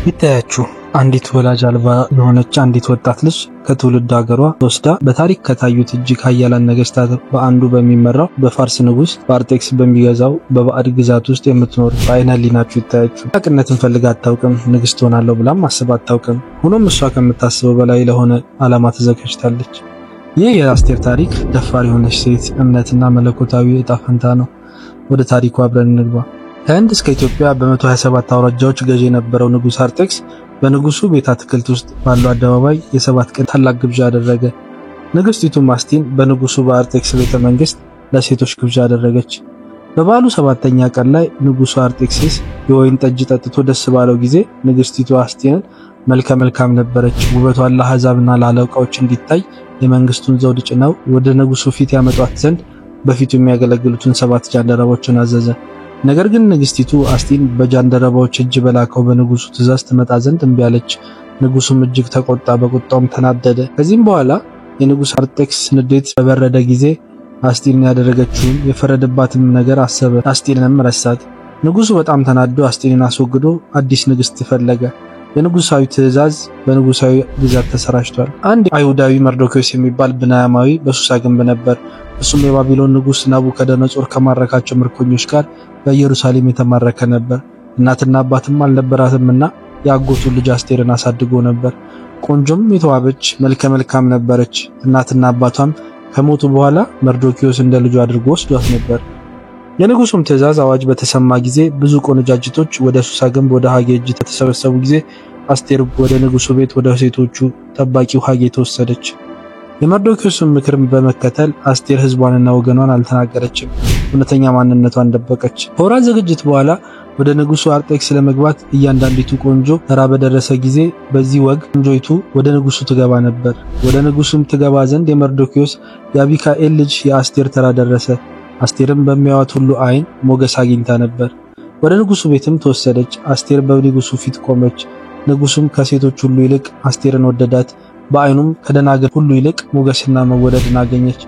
ይታያችሁ አንዲት ወላጅ አልባ የሆነች አንዲት ወጣት ልጅ ከትውልድ ሀገሯ ወስዳ በታሪክ ከታዩት እጅግ ኃያላን ነገስታት በአንዱ በሚመራው በፋርስ ንጉስ በአርጤክስ በሚገዛው በባዕድ ግዛት ውስጥ የምትኖር በአይነ ህሊናችሁ ይታያችሁ። ታቅነትን ፈልጋ አታውቅም፣ ንግስት ሆናለሁ ብላም አስባ አታውቅም። ሆኖም እሷ ከምታስበው በላይ ለሆነ ዓላማ ተዘጋጅታለች። ይህ የአስቴር ታሪክ ደፋር የሆነች ሴት እምነትና መለኮታዊ ዕጣ ፈንታ ነው። ወደ ታሪኩ አብረን እንግባ። ከህንድ እስከ ኢትዮጵያ በ127 አውራጃዎች ገዢ የነበረው ንጉስ አርጤክስ በንጉሱ ቤተ አትክልት ውስጥ ባለው አደባባይ የ7 ቀን ታላቅ ግብዣ አደረገ። ንግስቲቱ ማስቲን በንጉሱ በአርጤክስ ቤተ መንግስት ለሴቶች ግብዣ አደረገች። በበዓሉ 7ኛ ቀን ላይ ንጉሱ አርጤክስስ የወይን ጠጅ ጠጥቶ ደስ ባለው ጊዜ ንግስቲቱ አስቲንን መልከ መልካም ነበረች። ውበቷን ለአሕዛብና ለአለቃዎች እንዲታይ የመንግስቱን ዘውድ ጭነው ወደ ንጉሱ ፊት ያመጧት ዘንድ በፊቱ የሚያገለግሉትን 7 ጃንደረቦችን አዘዘ። ነገር ግን ንግስቲቱ አስቲን በጃንደረባዎች እጅ በላከው በንጉሱ ትእዛዝ ትመጣ ዘንድ እምቢ አለች። ንጉሱም እጅግ ተቆጣ፣ በቁጣውም ተናደደ። ከዚህም በኋላ የንጉስ አርጤክስ ንዴት በበረደ ጊዜ አስቲንን ያደረገችውን የፈረደባትም ነገር አሰበ። አስቲንንም ረሳት። ንጉሱ በጣም ተናዶ አስቲንን አስወግዶ አዲስ ንግስት ፈለገ። የንጉሳዊ ትእዛዝ በንጉሳዊ ግዛት ተሰራጭቷል። አንድ አይሁዳዊ መርዶክዮስ የሚባል ብንያማዊ በሱሳ ግንብ ነበር። እሱም የባቢሎን ንጉስ ናቡከደነጾር ከማረካቸው ምርኮኞች ጋር በኢየሩሳሌም የተማረከ ነበር። እናትና አባትም አልነበራትምና የአጎቱ ልጅ አስቴርን አሳድጎ ነበር። ቆንጆም የተዋበች መልከ መልካም ነበረች። እናትና አባቷም ከሞቱ በኋላ መርዶክዮስ እንደ ልጁ አድርጎ ወስዷት ነበር። የንጉሱም ትእዛዝ አዋጅ በተሰማ ጊዜ ብዙ ቆነጃጅቶች ወደ ሱሳ ግንብ ወደ ሀጌ እጅ ተሰበሰቡ ጊዜ አስቴር ወደ ንጉሱ ቤት ወደ ሴቶቹ ጠባቂው ሀጌ ተወሰደች። የመርዶክዮስን ምክር በመከተል አስቴር ህዝቧንና ወገኗን አልተናገረችም፣ እውነተኛ ማንነቷን ደበቀች። ከወራት ዝግጅት በኋላ ወደ ንጉሱ አርጤክስ ለመግባት እያንዳንዲቱ ቆንጆ ተራ በደረሰ ጊዜ በዚህ ወግ ቆንጆይቱ ወደ ንጉሱ ትገባ ነበር። ወደ ንጉሱም ትገባ ዘንድ የመርዶክዮስ የአቢካኤል ልጅ የአስቴር ተራ ደረሰ። አስቴርም በሚያዩት ሁሉ አይን ሞገስ አግኝታ ነበር። ወደ ንጉሱ ቤትም ተወሰደች። አስቴር በንጉሱ ፊት ቆመች። ንጉሱም ከሴቶች ሁሉ ይልቅ አስቴርን ወደዳት። በአይኑም ከደናግል ሁሉ ይልቅ ሞገስና መወደድን አገኘች።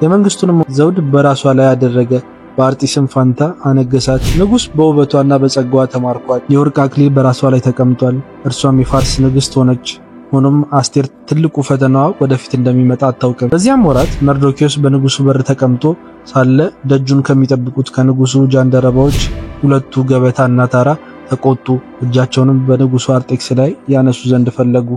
የመንግስቱንም ዘውድ በራሷ ላይ አደረገ፣ በአርጢስም ፋንታ አነገሳት። ንጉስ በውበቷና በጸጋዋ ተማርኳል። የወርቅ አክሊል በራሷ ላይ ተቀምጧል። እርሷም የፋርስ ንግስት ሆነች። ሆኖም አስቴር ትልቁ ፈተናዋ ወደፊት እንደሚመጣ አታውቅም። በዚያም ወራት መርዶክዮስ በንጉሱ በር ተቀምጦ ሳለ ደጁን ከሚጠብቁት ከንጉሱ ጃንደረባዎች ሁለቱ ገበታና ታራ ተቆጡ። እጃቸውንም በንጉሱ አርጤክስ ላይ ያነሱ ዘንድ ፈለጉ።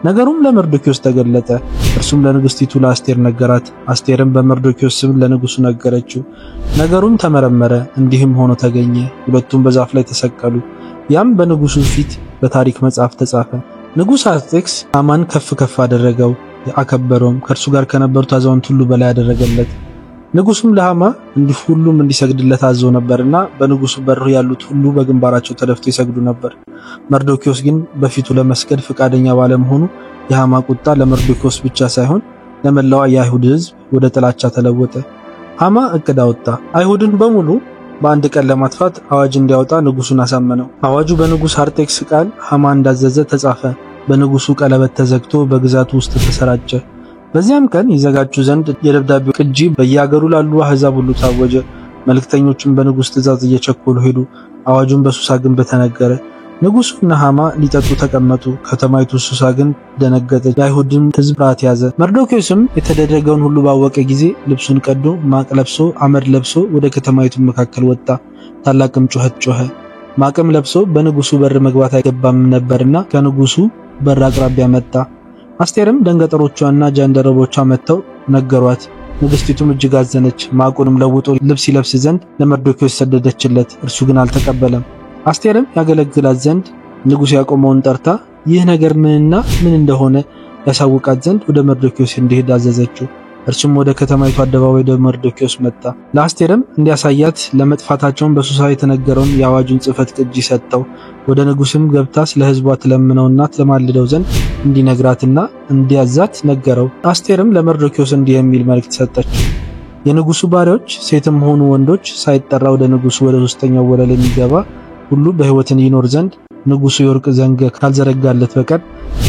ነገሩም ለመርዶክዮስ ተገለጠ። እርሱም ለንግስቲቱ ለአስቴር ነገራት። አስቴርም በመርዶክዮስ ስም ለንጉሱ ነገረችው። ነገሩም ተመረመረ፣ እንዲህም ሆኖ ተገኘ። ሁለቱም በዛፍ ላይ ተሰቀሉ። ያም በንጉሱ ፊት በታሪክ መጽሐፍ ተጻፈ። ንጉስ አርጤክስ ሃማን ከፍ ከፍ አደረገው፣ አከበረውም። ከእርሱ ጋር ከነበሩት አዛውንት ሁሉ በላይ አደረገለት። ንጉሱም ለሃማ ሁሉም እንዲሰግድለት አዞ ነበርና በንጉሱ በር ያሉት ሁሉ በግንባራቸው ተደፍተው ይሰግዱ ነበር። መርዶክዮስ ግን በፊቱ ለመስገድ ፈቃደኛ ባለመሆኑ የሃማ ቁጣ ለመርዶክዮስ ብቻ ሳይሆን ለመላው የአይሁድ ሕዝብ ወደ ጥላቻ ተለወጠ። ሃማ እቅድ አወጣ። አይሁድን በሙሉ በአንድ ቀን ለማጥፋት አዋጅ እንዲያወጣ ንጉሱን አሳመነው። አዋጁ በንጉስ አርጤክስ ቃል ሃማ እንዳዘዘ ተጻፈ። በንጉሱ ቀለበት ተዘግቶ በግዛቱ ውስጥ ተሰራጨ። በዚያም ቀን ይዘጋጁ ዘንድ የደብዳቤው ቅጂ በየሀገሩ ላሉ አሕዛብ ሁሉ ታወጀ። መልእክተኞችም በንጉስ ትእዛዝ እየቸኮሉ ሄዱ። አዋጁን በሱሳ ግንብ ተነገረ። ንጉሱና ሃማ ሊጠጡ ተቀመጡ። ከተማይቱ ሱሳ ግን ደነገጠች። የአይሁድም ሕዝብ ፍርሃት ያዘ። መርዶክዮስም የተደረገውን ሁሉ ባወቀ ጊዜ ልብሱን ቀዶ ማቅ ለብሶ አመድ ለብሶ ወደ ከተማይቱ መካከል ወጣ። ታላቅም ጩኸት ጮኸ። ማቅም ለብሶ በንጉሱ በር መግባት አይገባም ነበርና ከንጉሱ በር አቅራቢያ መጣ። አስቴርም ደንገጠሮቿና ጃንደረቦቿ መጥተው ነገሯት። ንግስቲቱም እጅግ አዘነች። ማቁንም ለውጦ ልብስ ይለብስ ዘንድ ለመርዶክዮስ ሰደደችለት። እርሱ ግን አልተቀበለም። አስቴርም ያገለግላት ዘንድ ንጉስ ያቆመውን ጠርታ ይህ ነገር ምንና ምን እንደሆነ ያሳውቃት ዘንድ ወደ መርዶክዮስ እንዲሄድ አዘዘችው። እርሱም ወደ ከተማይቱ አደባባይ ወደ መርዶክዮስ መጣ። ለአስቴርም እንዲያሳያት ለመጥፋታቸውን በሱሳ የተነገረውን የአዋጁን ጽሕፈት ቅጂ ሰጠው። ወደ ንጉስም ገብታ ስለ ሕዝቧ ትለምነውና ትማልደው ዘንድ እንዲነግራትና እንዲያዛት ነገረው። አስቴርም ለመርዶክዮስ እንዲህ የሚል መልእክት ሰጠች። የንጉሱ ባሪያዎች ሴትም ሆኑ ወንዶች ሳይጠራ ወደ ንጉሱ ወደ 3ኛው ወለል የሚገባ ሁሉ በሕይወትን ይኖር ዘንድ ንጉሱ የወርቅ ዘንግ ካልዘረጋለት በቀር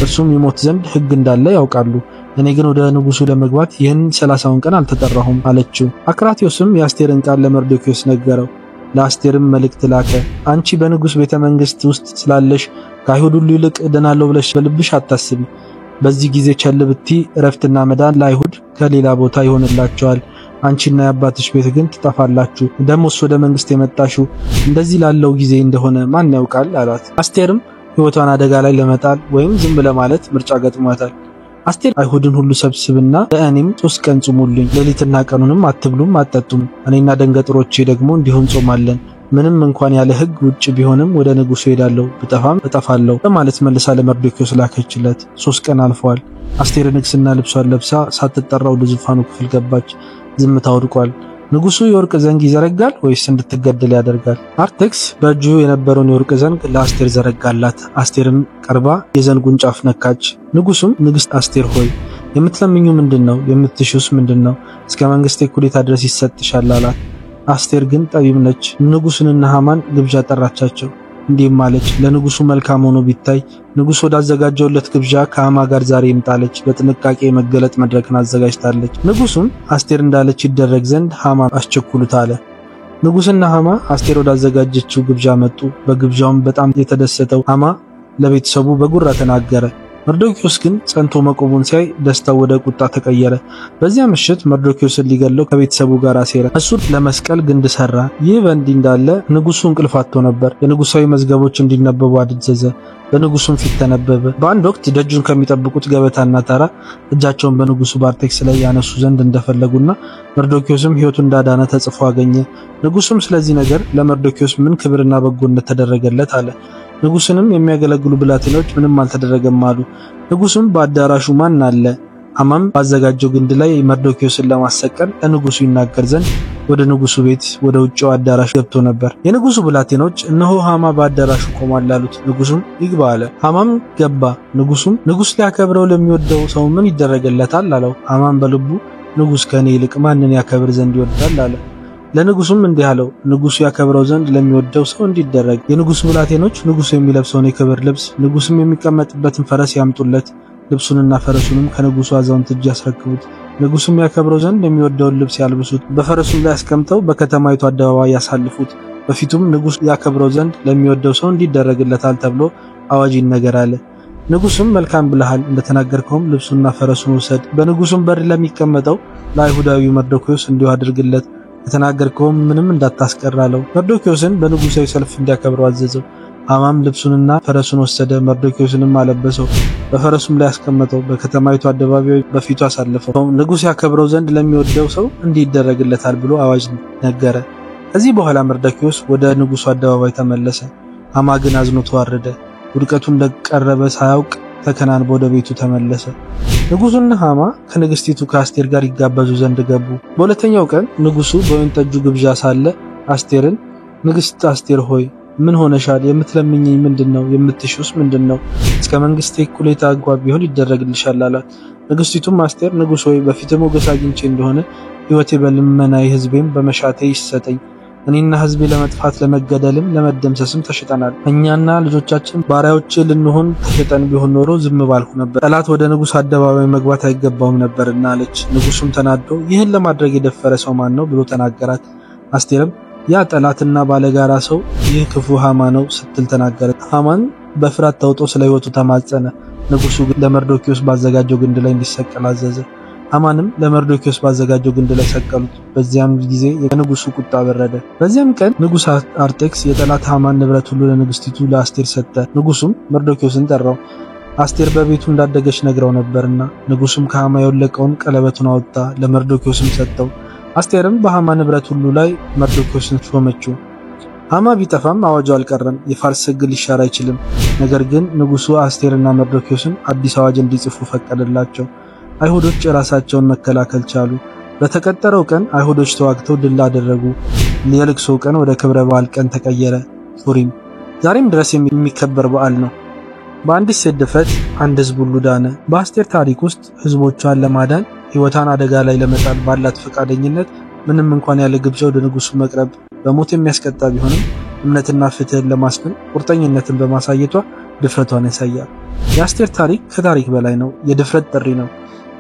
እርሱም ይሞት ዘንድ ሕግ እንዳለ ያውቃሉ። እኔ ግን ወደ ንጉሱ ለመግባት ይህን 30ውን ቀን አልተጠራሁም አለችው። አክራትዮስም የአስቴርን ቃል ለመርዶክዮስ ነገረው። ለአስቴርም መልእክት ላከ። አንቺ በንጉስ ቤተ መንግስት ውስጥ ስላለሽ ከአይሁድ ሁሉ ይልቅ እድናለሁ ብለሽ በልብሽ አታስቢ። በዚህ ጊዜ ቸል ብቲ ረፍትና መዳን ለአይሁድ ከሌላ ቦታ ይሆንላቸዋል። አንቺና የአባትሽ ቤት ግን ትጠፋላችሁ። ደሞስ ወደ መንግስት የመጣሽው እንደዚህ ላለው ጊዜ እንደሆነ ማን ያውቃል አላት። አስቴርም ሕይወቷን አደጋ ላይ ለመጣል ወይም ዝም ለማለት ምርጫ ገጥሟታል። አስቴር አይሁድን ሁሉ ሰብስብና ለእኔም 3 ቀን ጾሙልኝ፣ ሌሊትና ቀኑንም አትብሉም አትጠጡም፣ እኔና ደንገጥሮቼ ደግሞ እንዲሁ እንጾማለን። ምንም እንኳን ያለ ሕግ ውጭ ቢሆንም ወደ ንጉሱ ሄዳለሁ፣ ብጠፋም እጠፋለሁ በማለት መልሳ ለመርዶክዮስ ላከችለት። 3 ቀን አልፈዋል። አስቴር ንግስና ልብሷን ለብሳ ሳትጠራ ወደ ዙፋኑ ክፍል ገባች። ዝምታ ወድቋል። ንጉሱ የወርቅ ዘንግ ይዘረጋል ወይስ እንድትገደል ያደርጋል? አርጤክስ በእጁ የነበረውን የወርቅ ዘንግ ለአስቴር ዘረጋላት። አስቴርም ቀርባ የዘንጉን ጫፍ ነካች። ንጉሱም ንግስት አስቴር ሆይ የምትለምኙ ምንድነው? የምትሹስ ምንድነው? እስከ መንግስቴ እኩሌታ ድረስ ይሰጥሻል አላት። አስቴር ግን ጠቢብ ነች። ንጉሱንና ሃማን ግብዣ ጠራቻቸው። እንዲህም አለች፣ ለንጉሱ መልካም ሆኖ ቢታይ ንጉሱ ወዳዘጋጀውለት ግብዣ ከሃማ ጋር ዛሬ ይምጣለች። በጥንቃቄ መገለጥ መድረክን አዘጋጅታለች። ንጉሱም አስቴር እንዳለች ይደረግ ዘንድ ሃማ አስቸኩሉት አለ። ንጉስና ሃማ አስቴር ወዳዘጋጀችው ግብዣ መጡ። በግብዣውም በጣም የተደሰተው ሃማ ለቤተሰቡ በጉራ ተናገረ። መርዶክዮስ ግን ጸንቶ መቆሙን ሲያይ ደስታው ወደ ቁጣ ተቀየረ። በዚያ ምሽት መርዶክዮስን ሊገለው ከቤተሰቡ ጋር አሴረ። እሱን ለመስቀል ግንድ ሰራ። ይህ በእንዲህ እንዳለ ንጉሱ እንቅልፍ አጥቶ ነበር። የንጉሳዊ መዝገቦች እንዲነበቡ አዘዘ። በንጉሱም ፊት ተነበበ። በአንድ ወቅት ደጁን ከሚጠብቁት ገበታና ታራ እጃቸውን በንጉሱ በአርጤክስ ላይ ያነሱ ዘንድ እንደፈለጉና መርዶክዮስም ሕይወቱ እንዳዳነ ተጽፎ አገኘ። ንጉሱም ስለዚህ ነገር ለመርዶክዮስ ምን ክብርና በጎነት ተደረገለት አለ። ንጉሱንም የሚያገለግሉ ብላቴኖች ምንም አልተደረገም አሉ። ንጉሱም በአዳራሹ ማን አለ? ሃማም ባዘጋጀው ግንድ ላይ መርዶክዮስን ለማሰቀል ለንጉሱ ይናገር ዘንድ ወደ ንጉሱ ቤት ወደ ውጭው አዳራሽ ገብቶ ነበር። የንጉሱ ብላቴኖች እነሆ ሃማ በአዳራሹ ቆሟል አሉት። ንጉሱም ይግባ አለ። ሃማም ገባ። ንጉሱም ንጉስ ሊያከብረው ለሚወደው ሰው ምን ይደረግለታል አለው። ሃማም በልቡ ንጉስ ከኔ ይልቅ ማንን ያከብር ዘንድ ይወዳል አለ። ለንጉሱም እንዲህ አለው፣ ንጉሱ ያከብረው ዘንድ ለሚወደው ሰው እንዲደረግ የንጉሱ ብላቴኖች ንጉሱ የሚለብሰውን የክብር ልብስ፣ ንጉሱም የሚቀመጥበትን ፈረስ ያምጡለት። ልብሱንና ፈረሱንም ከንጉሱ አዛውንት እጅ ያስረክቡት። ንጉሱም ያከብረው ዘንድ የሚወደውን ልብስ ያልብሱት። በፈረሱም ላይ አስቀምጠው በከተማይቱ አደባባይ ያሳልፉት። በፊቱም ንጉስ ያከብረው ዘንድ ለሚወደው ሰው እንዲደረግለታል ተብሎ አዋጅ ይነገር አለ። ንጉሱም መልካም ብለሃል፣ እንደተናገርከውም ልብሱና ፈረሱን ውሰድ። በንጉሱም በር ለሚቀመጠው ለአይሁዳዊ መርዶክዮስ እንዲሁ አድርግለት። የተናገርከውም ምንም እንዳታስቀራለው። መርዶክዮስን በንጉሳዊ ሰልፍ እንዲያከብረው አዘዘው። ሃማም ልብሱንና ፈረሱን ወሰደ። መርዶክዮስንም አለበሰው፣ በፈረሱም ላይ አስቀመጠው። በከተማይቱ አደባባይ በፊቱ አሳለፈው። ንጉስ ያከብረው ዘንድ ለሚወደው ሰው እንዲደረግለታል ብሎ አዋጅ ነገረ። ከዚህ በኋላ መርዶክዮስ ወደ ንጉሱ አደባባይ ተመለሰ። ሃማ ግን አዝኖ ተዋረደ። ውድቀቱ እንደቀረበ ሳያውቅ ተከናንቦ ወደ ቤቱ ተመለሰ። ንጉሱና ሃማ ከንግስቲቱ ከአስቴር ጋር ይጋበዙ ዘንድ ገቡ። በሁለተኛው ቀን ንጉሱ በወይን ጠጁ ግብዣ ሳለ አስቴርን ንግስት አስቴር ሆይ ምን ሆነሻል? የምትለምኚኝ ምንድነው? የምትሹስ ምንድነው? እስከ መንግስቴ እኩሌታ እንኳን ቢሆን ይደረግልሻል አላት። ንግስቲቱም አስቴር ንጉሥ ሆይ በፊትህ ሞገስ አግኝቼ እንደሆነ ሕይወቴ በልመናዬ ሕዝቤም በመሻቴ ይሰጠኝ። እኔና ሕዝቤ ለመጥፋት ለመገደልም ለመደምሰስም ተሽጠናል። እኛና ልጆቻችን ባሪያዎች ልንሆን ተሽጠን ቢሆን ኖሮ ዝም ባልኩ ነበር። ጠላት ወደ ንጉሥ አደባባይ መግባት አይገባውም ነበርና አለች። ንጉሱም ተናዶ ይህን ለማድረግ የደፈረ ሰው ማን ነው ብሎ ተናገራት። አስቴርም ያ ጠላትና ባለጋራ ሰው ይህ ክፉ ሃማ ነው ስትል ተናገረች። ሃማን በፍርሃት ተውጦ ስለ ሕይወቱ ተማጸነ። ንጉሱ ግን ለመርዶክዮስ ባዘጋጀው ግንድ ላይ እንዲሰቀል አዘዘ። ሃማንም ለመርዶክዮስ ባዘጋጀው ግንድ ላይ ሰቀሉት። በዚያም ጊዜ የንጉሱ ቁጣ በረደ። በዚያም ቀን ንጉስ አርጤክስ የጠላት ሃማን ንብረት ሁሉ ለንግስቲቱ ለአስቴር ሰጠ። ንጉሱም መርዶክዮስን ጠራው። አስቴር በቤቱ እንዳደገች ነግራው ነበርና። ንጉሱም ከሃማ የወለቀውን ቀለበቱን አወጣ፣ ለመርዶክዮስም ሰጠው። አስቴርም በሃማ ንብረት ሁሉ ላይ መርዶክዮስን ሾመችው። ሃማ ቢጠፋም አዋጁ አልቀረም። የፋርስ ሕግ ሊሻር አይችልም። ነገር ግን ንጉሱ አስቴርና መርዶክዮስን አዲስ አዋጅ እንዲጽፉ ፈቀደላቸው። አይሁዶች ራሳቸውን መከላከል ቻሉ። በተቀጠረው ቀን አይሁዶች ተዋግተው ድል አደረጉ። የልቅሶ ቀን ወደ ክብረ በዓል ቀን ተቀየረ። ፉሪም ዛሬም ድረስ የሚከበር በዓል ነው። በአንዲት ሴት ድፍረት አንድ ሕዝብ ሁሉ ዳነ። በአስቴር ታሪክ ውስጥ ሕዝቦቿን ለማዳን ሕይወቷን አደጋ ላይ ለመጣል ባላት ፈቃደኝነት ምንም እንኳን ያለ ግብዣ ወደ ንጉሱ መቅረብ በሞት የሚያስቀጣ ቢሆንም እምነትና ፍትህን ለማስፈን ቁርጠኝነትን በማሳየቷ ድፍረቷን ያሳያል። የአስቴር ታሪክ ከታሪክ በላይ ነው፣ የድፍረት ጥሪ ነው።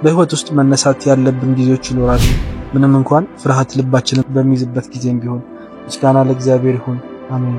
በህይወት ውስጥ መነሳት ያለብን ጊዜዎች ይኖራሉ፣ ምንም እንኳን ፍርሃት ልባችንን በሚይዝበት ጊዜም ቢሆን። ምስጋና ለእግዚአብሔር ይሁን። አሜን።